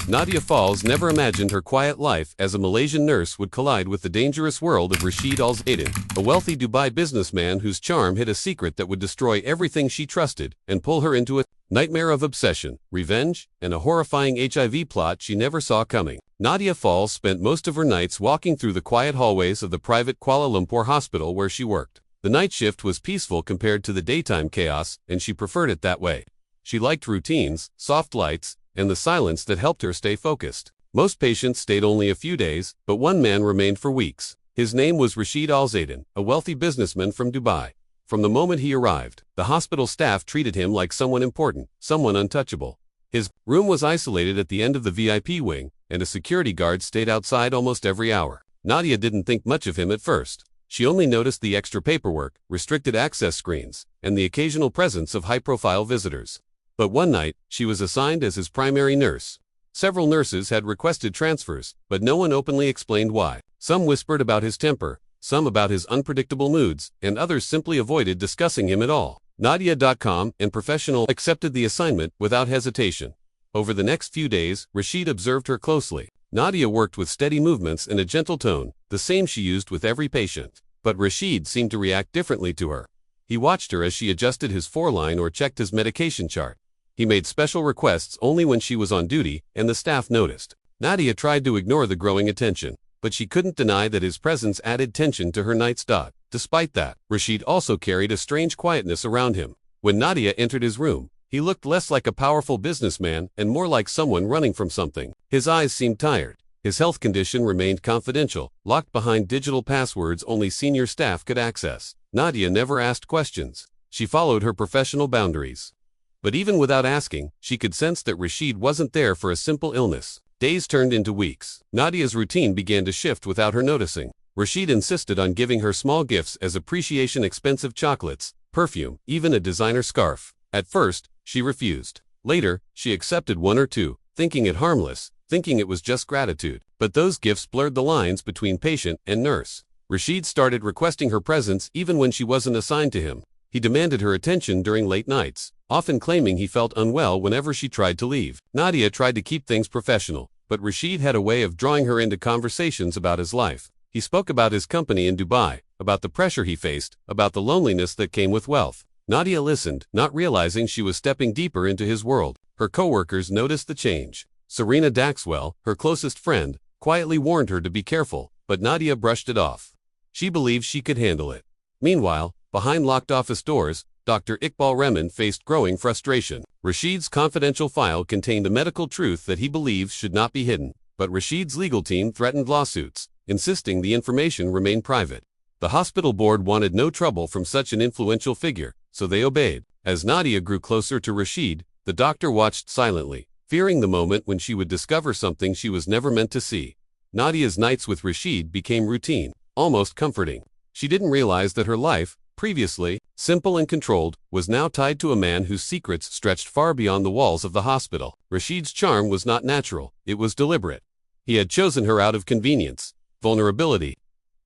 Nadia Fawles never imagined her quiet life as a Malaysian nurse would collide with the dangerous world of Rashid Al-Zaydan, a wealthy Dubai businessman whose charm hid a secret that would destroy everything she trusted and pull her into a nightmare of obsession, revenge, and a horrifying HIV plot she never saw coming. Nadia Fawles spent most of her nights walking through the quiet hallways of the private Kuala Lumpur hospital where she worked. The night shift was peaceful compared to the daytime chaos, and she preferred it that way. She liked routines, soft lights, and the silence that helped her stay focused. Most patients stayed only a few days, but one man remained for weeks. His name was Rashid Al-Zaydan, a wealthy businessman from Dubai. From the moment he arrived, the hospital staff treated him like someone important, someone untouchable. His room was isolated at the end of the VIP wing, and a security guard stayed outside almost every hour. Nadia didn't think much of him at first. She only noticed the extra paperwork, restricted access screens, and the occasional presence of high-profile visitors. But one night, she was assigned as his primary nurse. Several nurses had requested transfers, but no one openly explained why. Some whispered about his temper, some about his unpredictable moods, and others simply avoided discussing him at all. Nadia.com and Professional accepted the assignment without hesitation. Over the next few days, Rashid observed her closely. Nadia worked with steady movements and a gentle tone, the same she used with every patient. But Rashid seemed to react differently to her. He watched her as she adjusted his foreline or checked his medication chart. He made special requests only when she was on duty, and the staff noticed. Nadia tried to ignore the growing attention, but she couldn't deny that his presence added tension to her night's dot. Despite that, Rashid also carried a strange quietness around him. When Nadia entered his room, he looked less like a powerful businessman and more like someone running from something. His eyes seemed tired. His health condition remained confidential, locked behind digital passwords only senior staff could access. Nadia never asked questions. She followed her professional boundaries. But even without asking, she could sense that Rashid wasn't there for a simple illness. Days turned into weeks. Nadia's routine began to shift without her noticing. Rashid insisted on giving her small gifts as appreciation: expensive chocolates, perfume, even a designer scarf. At first, she refused. Later, she accepted one or two, thinking it harmless, thinking it was just gratitude. But those gifts blurred the lines between patient and nurse. Rashid started requesting her presence even when she wasn't assigned to him. He demanded her attention during late nights, often claiming he felt unwell whenever she tried to leave. Nadia tried to keep things professional, but Rashid had a way of drawing her into conversations about his life. He spoke about his company in Dubai, about the pressure he faced, about the loneliness that came with wealth. Nadia listened, not realizing she was stepping deeper into his world. Her co-workers noticed the change. Serena Daxwell, her closest friend, quietly warned her to be careful, but Nadia brushed it off. She believed she could handle it. Meanwhile, behind locked office doors, Dr. Iqbal Rehman faced growing frustration. Rashid's confidential file contained a medical truth that he believes should not be hidden, but Rashid's legal team threatened lawsuits, insisting the information remain private. The hospital board wanted no trouble from such an influential figure, so they obeyed. As Nadia grew closer to Rashid, the doctor watched silently, fearing the moment when she would discover something she was never meant to see. Nadia's nights with Rashid became routine, almost comforting. She didn't realize that her life, previously simple and controlled, was now tied to a man whose secrets stretched far beyond the walls of the hospital. Rashid's charm was not natural, it was deliberate. He had chosen her out of convenience, vulnerability,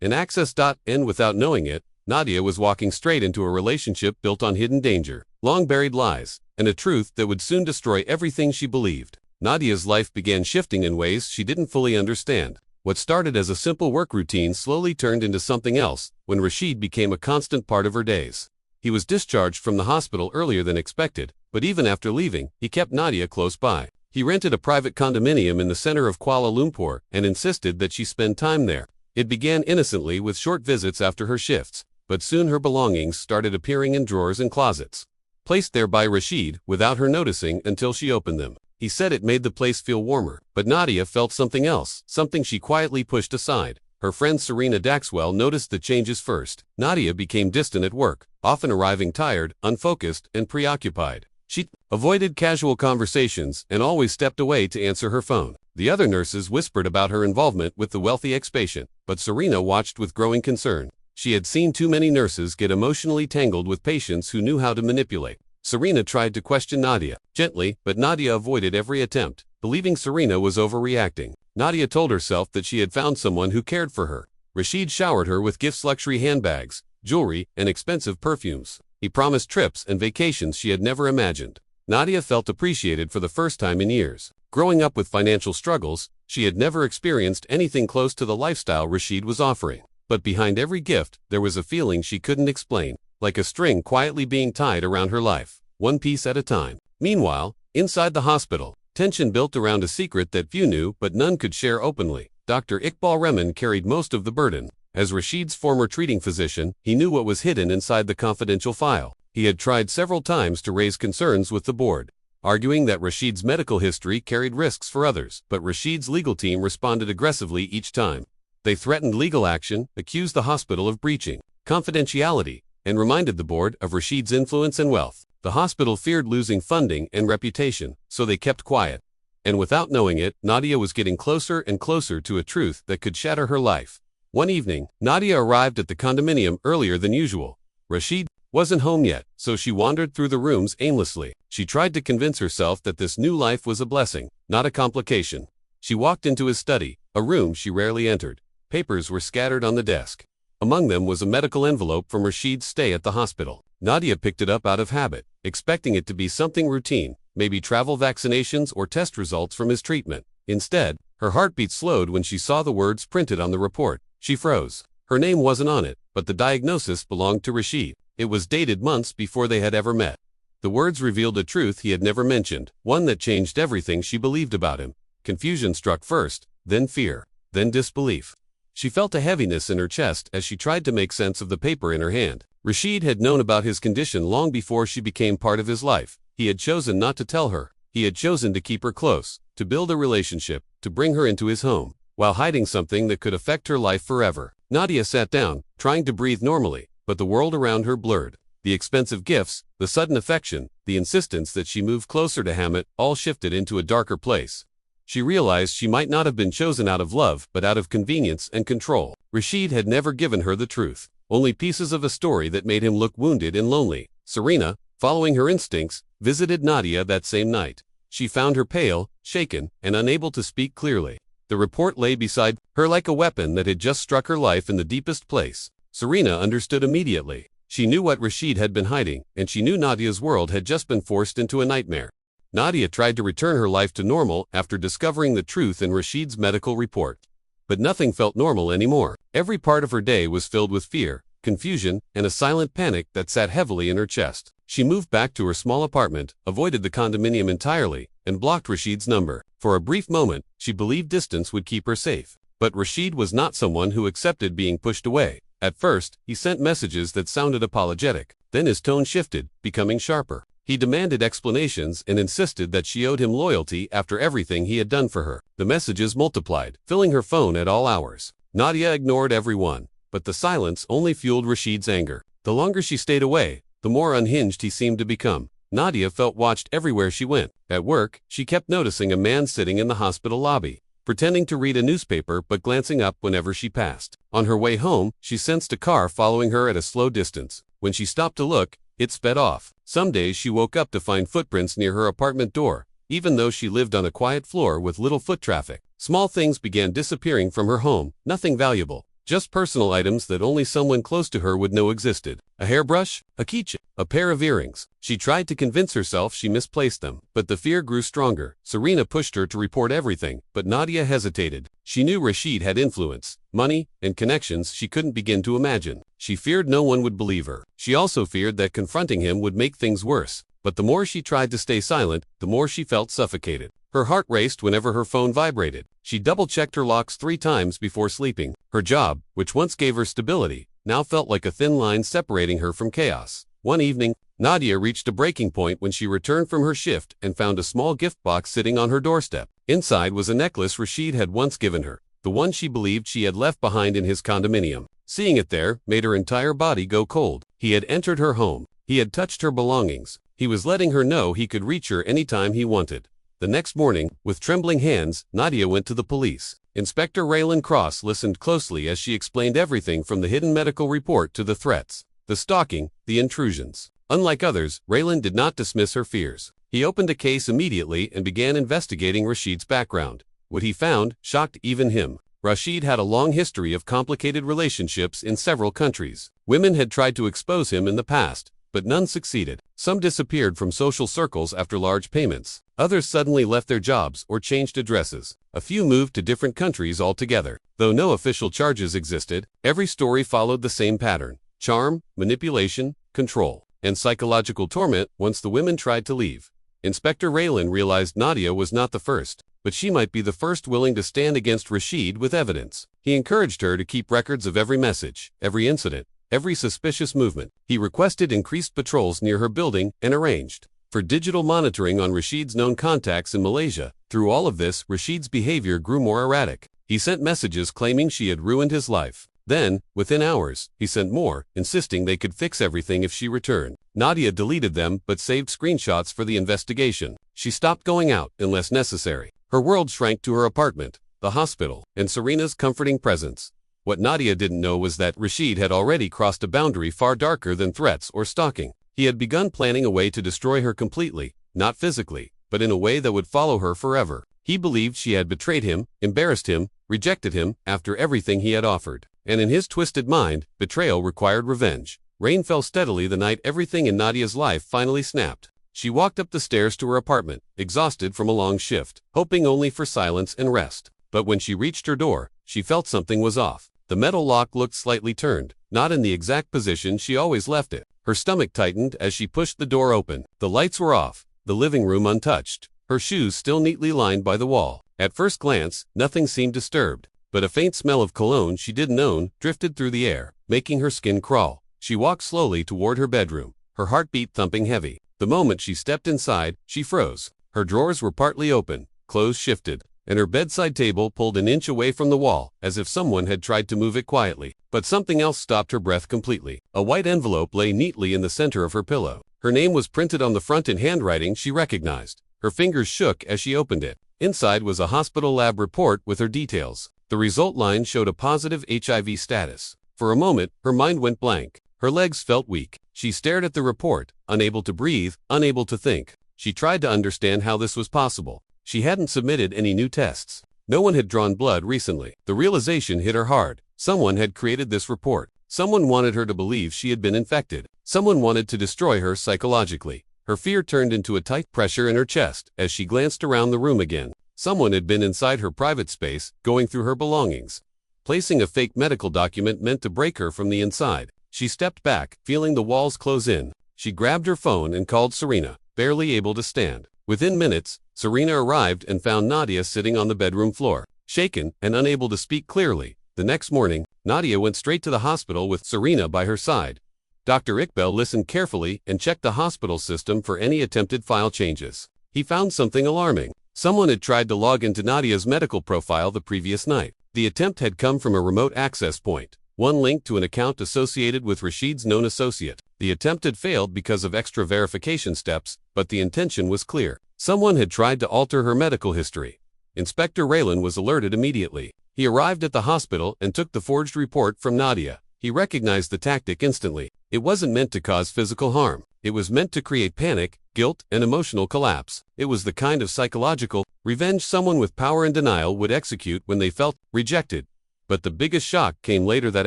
and access. And without knowing it, Nadia was walking straight into a relationship built on hidden danger, long-buried lies, and a truth that would soon destroy everything she believed. Nadia's life began shifting in ways she didn't fully understand. What started as a simple work routine slowly turned into something else when Rashid became a constant part of her days. He was discharged from the hospital earlier than expected, but even after leaving, he kept Nadia close by. He rented a private condominium in the center of Kuala Lumpur and insisted that she spend time there. It began innocently with short visits after her shifts, but soon her belongings started appearing in drawers and closets, placed there by Rashid without her noticing until she opened them. He said it made the place feel warmer, but Nadia felt something else, something she quietly pushed aside. Her friend Serena Daxwell noticed the changes first. Nadia became distant at work, often arriving tired, unfocused, and preoccupied. She avoided casual conversations and always stepped away to answer her phone. The other nurses whispered about her involvement with the wealthy ex-patient, but Serena watched with growing concern. She had seen too many nurses get emotionally tangled with patients who knew how to manipulate. Serena tried to question Nadia, gently, but Nadia avoided every attempt, believing Serena was overreacting. Nadia told herself that she had found someone who cared for her. Rashid showered her with gifts, luxury handbags, jewelry, and expensive perfumes. He promised trips and vacations she had never imagined. Nadia felt appreciated for the first time in years. Growing up with financial struggles, she had never experienced anything close to the lifestyle Rashid was offering. But behind every gift, there was a feeling she couldn't explain, like a string quietly being tied around her life, one piece at a time. Meanwhile, inside the hospital, tension built around a secret that few knew but none could share openly. Dr. Iqbal Rehman carried most of the burden. As Rashid's former treating physician, he knew what was hidden inside the confidential file. He had tried several times to raise concerns with the board, arguing that Rashid's medical history carried risks for others, but Rashid's legal team responded aggressively each time. They threatened legal action, accused the hospital of breaching confidentiality, and reminded the board of Rashid's influence and wealth. The hospital feared losing funding and reputation, so they kept quiet. And without knowing it, Nadia was getting closer and closer to a truth that could shatter her life. One evening, Nadia arrived at the condominium earlier than usual. Rashid wasn't home yet, so she wandered through the rooms aimlessly. She tried to convince herself that this new life was a blessing, not a complication. She walked into his study, a room she rarely entered. Papers were scattered on the desk. Among them was a medical envelope from Rashid's stay at the hospital. Nadia picked it up out of habit, expecting it to be something routine, maybe travel vaccinations or test results from his treatment. Instead, her heartbeat slowed when she saw the words printed on the report. She froze. Her name wasn't on it, but the diagnosis belonged to Rashid. It was dated months before they had ever met. The words revealed a truth he had never mentioned, one that changed everything she believed about him. Confusion struck first, then fear, then disbelief. She felt a heaviness in her chest as she tried to make sense of the paper in her hand. Rashid had known about his condition long before she became part of his life. He had chosen not to tell her. He had chosen to keep her close, to build a relationship, to bring her into his home, while hiding something that could affect her life forever. Nadia sat down, trying to breathe normally, but the world around her blurred. The expensive gifts, the sudden affection, the insistence that she move closer to Hamid, all shifted into a darker place. She realized she might not have been chosen out of love, but out of convenience and control. Rashid had never given her the truth, only pieces of a story that made him look wounded and lonely. Serena, following her instincts, visited Nadia that same night. She found her pale, shaken, and unable to speak clearly. The report lay beside her like a weapon that had just struck her life in the deepest place. Serena understood immediately. She knew what Rashid had been hiding, and she knew Nadia's world had just been forced into a nightmare. Nadia tried to return her life to normal after discovering the truth in Rashid's medical report. But nothing felt normal anymore. Every part of her day was filled with fear, confusion, and a silent panic that sat heavily in her chest. She moved back to her small apartment, avoided the condominium entirely, and blocked Rashid's number. For a brief moment, she believed distance would keep her safe. But Rashid was not someone who accepted being pushed away. At first, he sent messages that sounded apologetic. Then his tone shifted, becoming sharper. He demanded explanations and insisted that she owed him loyalty after everything he had done for her. The messages multiplied, filling her phone at all hours. Nadia ignored every one, but the silence only fueled Rashid's anger. The longer she stayed away, the more unhinged he seemed to become. Nadia felt watched everywhere she went. At work, she kept noticing a man sitting in the hospital lobby, pretending to read a newspaper but glancing up whenever she passed. On her way home, she sensed a car following her at a slow distance. When she stopped to look, it sped off. Some days she woke up to find footprints near her apartment door, even though she lived on a quiet floor with little foot traffic. Small things began disappearing from her home, nothing valuable, just personal items that only someone close to her would know existed. A hairbrush, a keychain, a pair of earrings. She tried to convince herself she misplaced them, but the fear grew stronger. Serena pushed her to report everything, but Nadia hesitated. She knew Rashid had influence, money, and connections she couldn't begin to imagine. She feared no one would believe her. She also feared that confronting him would make things worse. But the more she tried to stay silent, the more she felt suffocated. Her heart raced whenever her phone vibrated. She double-checked her locks 3 times before sleeping. Her job, which once gave her stability, now felt like a thin line separating her from chaos. One evening, Nadia reached a breaking point when she returned from her shift and found a small gift box sitting on her doorstep. Inside was a necklace Rashid had once given her, the one she believed she had left behind in his condominium. Seeing it there made her entire body go cold. He had entered her home. He had touched her belongings. He was letting her know he could reach her anytime he wanted. The next morning, with trembling hands, Nadia went to the police. Inspector Raylan Cross listened closely as she explained everything from the hidden medical report to the threats, the stalking, the intrusions. Unlike others, Raylan did not dismiss her fears. He opened a case immediately and began investigating Rashid's background. What he found shocked even him. Rashid had a long history of complicated relationships in several countries. Women had tried to expose him in the past, but none succeeded. Some disappeared from social circles after large payments. Others suddenly left their jobs or changed addresses. A few moved to different countries altogether. Though no official charges existed, every story followed the same pattern: charm, manipulation, control, and psychological torment once the women tried to leave. Inspector Raylan realized Nadia was not the first, but she might be the first willing to stand against Rashid with evidence. He encouraged her to keep records of every message, every incident, every suspicious movement. He requested increased patrols near her building and arranged for digital monitoring on Rashid's known contacts in Malaysia. Through all of this, Rashid's behavior grew more erratic. He sent messages claiming she had ruined his life. Then, within hours, he sent more, insisting they could fix everything if she returned. Nadia deleted them but saved screenshots for the investigation. She stopped going out unless necessary. Her world shrank to her apartment, the hospital, and Serena's comforting presence. What Nadia didn't know was that Rashid had already crossed a boundary far darker than threats or stalking. He had begun planning a way to destroy her completely, not physically, but in a way that would follow her forever. He believed she had betrayed him, embarrassed him, rejected him after everything he had offered. And in his twisted mind, betrayal required revenge. Rain fell steadily the night everything in Nadia's life finally snapped. She walked up the stairs to her apartment, exhausted from a long shift, hoping only for silence and rest. But when she reached her door, she felt something was off. The metal lock looked slightly turned, not in the exact position she always left it. Her stomach tightened as she pushed the door open. The lights were off, the living room untouched, her shoes still neatly lined by the wall. At first glance, nothing seemed disturbed, but a faint smell of cologne she didn't own drifted through the air, making her skin crawl. She walked slowly toward her bedroom, her heartbeat thumping heavy. The moment she stepped inside, she froze. Her drawers were partly open, clothes shifted, and her bedside table pulled an inch away from the wall, as if someone had tried to move it quietly. But something else stopped her breath completely. A white envelope lay neatly in the center of her pillow. Her name was printed on the front in handwriting she recognized. Her fingers shook as she opened it. Inside was a hospital lab report with her details. The result line showed a positive HIV status. For a moment, her mind went blank. Her legs felt weak. She stared at the report, unable to breathe, unable to think. She tried to understand how this was possible. She hadn't submitted any new tests. No one had drawn blood recently. The realization hit her hard. Someone had created this report. Someone wanted her to believe she had been infected. Someone wanted to destroy her psychologically. Her fear turned into a tight pressure in her chest as she glanced around the room again. Someone had been inside her private space, going through her belongings. Placing a fake medical document meant to break her from the inside. She stepped back, feeling the walls close in. She grabbed her phone and called Serena, barely able to stand. Within minutes, Serena arrived and found Nadia sitting on the bedroom floor, shaken and unable to speak clearly. The next morning, Nadia went straight to the hospital with Serena by her side. Dr. Iqbal listened carefully and checked the hospital system for any attempted file changes. He found something alarming. Someone had tried to log into Nadia's medical profile the previous night. The attempt had come from a remote access point, one linked to an account associated with Rashid's known associate. The attempt had failed because of extra verification steps, but the intention was clear. Someone had tried to alter her medical history. Inspector Raylan was alerted immediately. He arrived at the hospital and took the forged report from Nadia. He recognized the tactic instantly. It wasn't meant to cause physical harm. It was meant to create panic, guilt, and emotional collapse. It was the kind of psychological revenge someone with power and denial would execute when they felt rejected. But the biggest shock came later that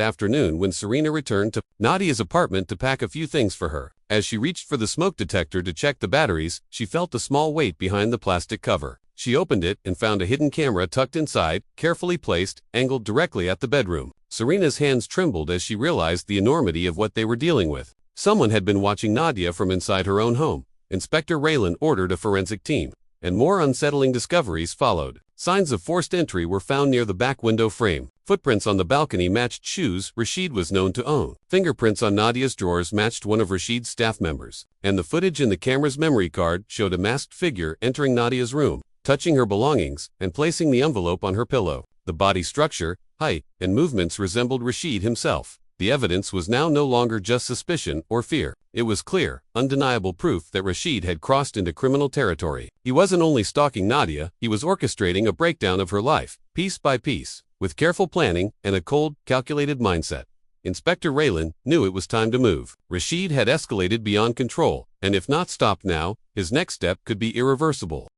afternoon when Serena returned to Nadia's apartment to pack a few things for her. As she reached for the smoke detector to check the batteries, she felt a small weight behind the plastic cover. She opened it and found a hidden camera tucked inside, carefully placed, angled directly at the bedroom. Serena's hands trembled as she realized the enormity of what they were dealing with. Someone had been watching Nadia from inside her own home. Inspector Raylan ordered a forensic team, and more unsettling discoveries followed. Signs of forced entry were found near the back window frame. Footprints on the balcony matched shoes Rashid was known to own. Fingerprints on Nadia's drawers matched one of Rashid's staff members. And the footage in the camera's memory card showed a masked figure entering Nadia's room, touching her belongings, and placing the envelope on her pillow. The body structure, height, and movements resembled Rashid himself. The evidence was now no longer just suspicion or fear. It was clear, undeniable proof that Rashid had crossed into criminal territory. He wasn't only stalking Nadia, he was orchestrating a breakdown of her life, piece by piece, with careful planning and a cold, calculated mindset. Inspector Raylan knew it was time to move. Rashid had escalated beyond control, and if not stopped now, his next step could be irreversible.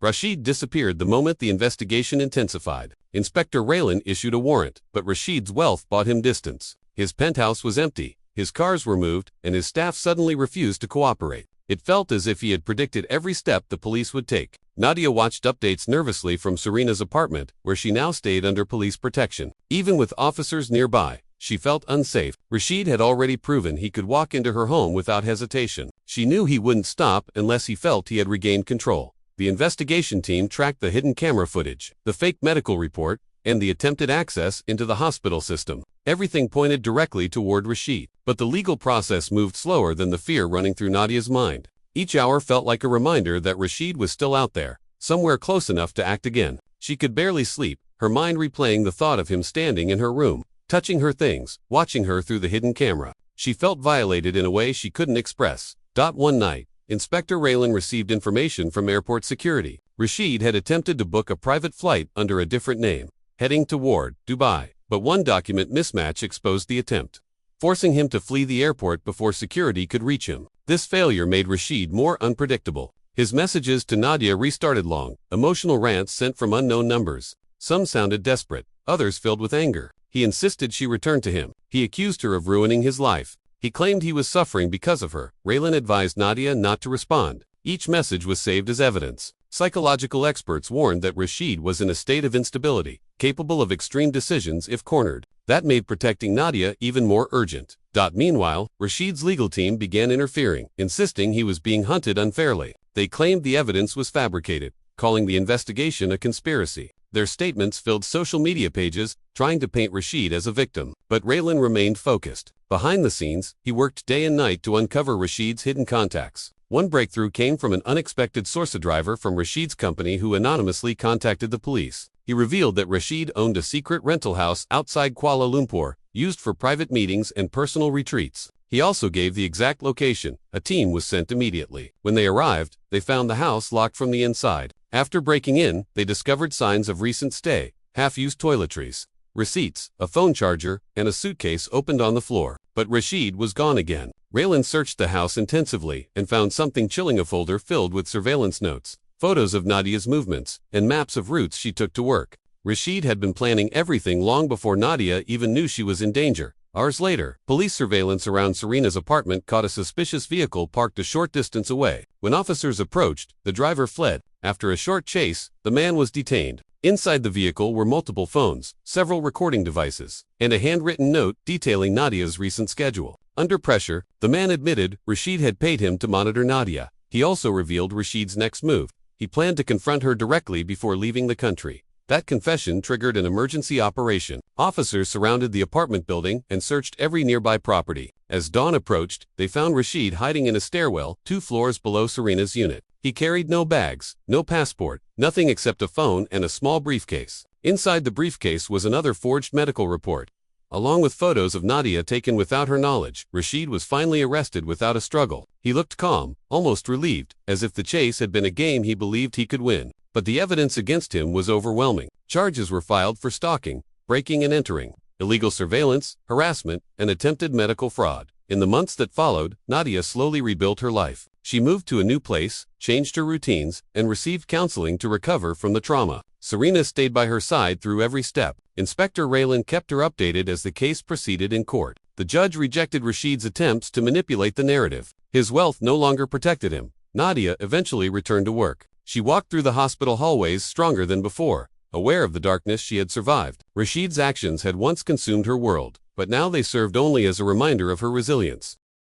Rashid disappeared the moment the investigation intensified. Inspector Raylan issued a warrant, but Rashid's wealth bought him distance. His penthouse was empty. His cars were moved, and his staff suddenly refused to cooperate. It felt as if he had predicted every step the police would take. Nadia watched updates nervously from Serena's apartment, where she now stayed under police protection. Even with officers nearby, she felt unsafe. Rashid had already proven he could walk into her home without hesitation. She knew he wouldn't stop unless he felt he had regained control. The investigation team tracked the hidden camera footage, the fake medical report, and the attempted access into the hospital system. Everything pointed directly toward Rashid. But the legal process moved slower than the fear running through Nadia's mind. Each hour felt like a reminder that Rashid was still out there, somewhere close enough to act again. She could barely sleep, her mind replaying the thought of him standing in her room, touching her things, watching her through the hidden camera. She felt violated in a way she couldn't express. One night, Inspector Raylan received information from airport security. Rashid had attempted to book a private flight under a different name, heading toward Dubai. But one document mismatch exposed the attempt, forcing him to flee the airport before security could reach him. This failure made Rashid more unpredictable. His messages to Nadia restarted long, emotional rants sent from unknown numbers. Some sounded desperate, others filled with anger. He insisted she return to him. He accused her of ruining his life. He claimed he was suffering because of her. Raylan advised Nadia not to respond. Each message was saved as evidence. Psychological experts warned that Rashid was in a state of instability, capable of extreme decisions if cornered. That made protecting Nadia even more urgent. Meanwhile, Rashid's legal team began interfering, insisting he was being hunted unfairly. They claimed the evidence was fabricated, calling the investigation a conspiracy. Their statements filled social media pages, trying to paint Rashid as a victim. But Raylan remained focused. Behind the scenes, he worked day and night to uncover Rashid's hidden contacts. One breakthrough came from an unexpected source, a driver from Rashid's company who anonymously contacted the police. He revealed that Rashid owned a secret rental house outside Kuala Lumpur, used for private meetings and personal retreats. He also gave the exact location. A team was sent immediately. When they arrived, they found the house locked from the inside. After breaking in, they discovered signs of recent stay, half-used toiletries, receipts, a phone charger, and a suitcase opened on the floor. But Rashid was gone again. Raylan searched the house intensively and found something chilling: a folder filled with surveillance notes, photos of Nadia's movements, and maps of routes she took to work. Rashid had been planning everything long before Nadia even knew she was in danger. Hours later, police surveillance around Serena's apartment caught a suspicious vehicle parked a short distance away. When officers approached, the driver fled. After a short chase, the man was detained. Inside the vehicle were multiple phones, several recording devices, and a handwritten note detailing Nadia's recent schedule. Under pressure, the man admitted Rashid had paid him to monitor Nadia. He also revealed Rashid's next move. He planned to confront her directly before leaving the country. That confession triggered an emergency operation. Officers surrounded the apartment building and searched every nearby property. As dawn approached, they found Rashid hiding in a stairwell 2 floors below Serena's unit. He carried no bags, no passport, nothing except a phone and a small briefcase. Inside the briefcase was another forged medical report, along with photos of Nadia taken without her knowledge. Rashid was finally arrested without a struggle. He looked calm, almost relieved, as if the chase had been a game he believed he could win. But the evidence against him was overwhelming. Charges were filed for stalking, breaking and entering, illegal surveillance, harassment, and attempted medical fraud. In the months that followed, Nadia slowly rebuilt her life. She moved to a new place, changed her routines, and received counseling to recover from the trauma. Serena stayed by her side through every step. Inspector Raylan kept her updated as the case proceeded in court. The judge rejected Rashid's attempts to manipulate the narrative. His wealth no longer protected him. Nadia eventually returned to work. She walked through the hospital hallways stronger than before, aware of the darkness she had survived. Rashid's actions had once consumed her world, but now they served only as a reminder of her resilience.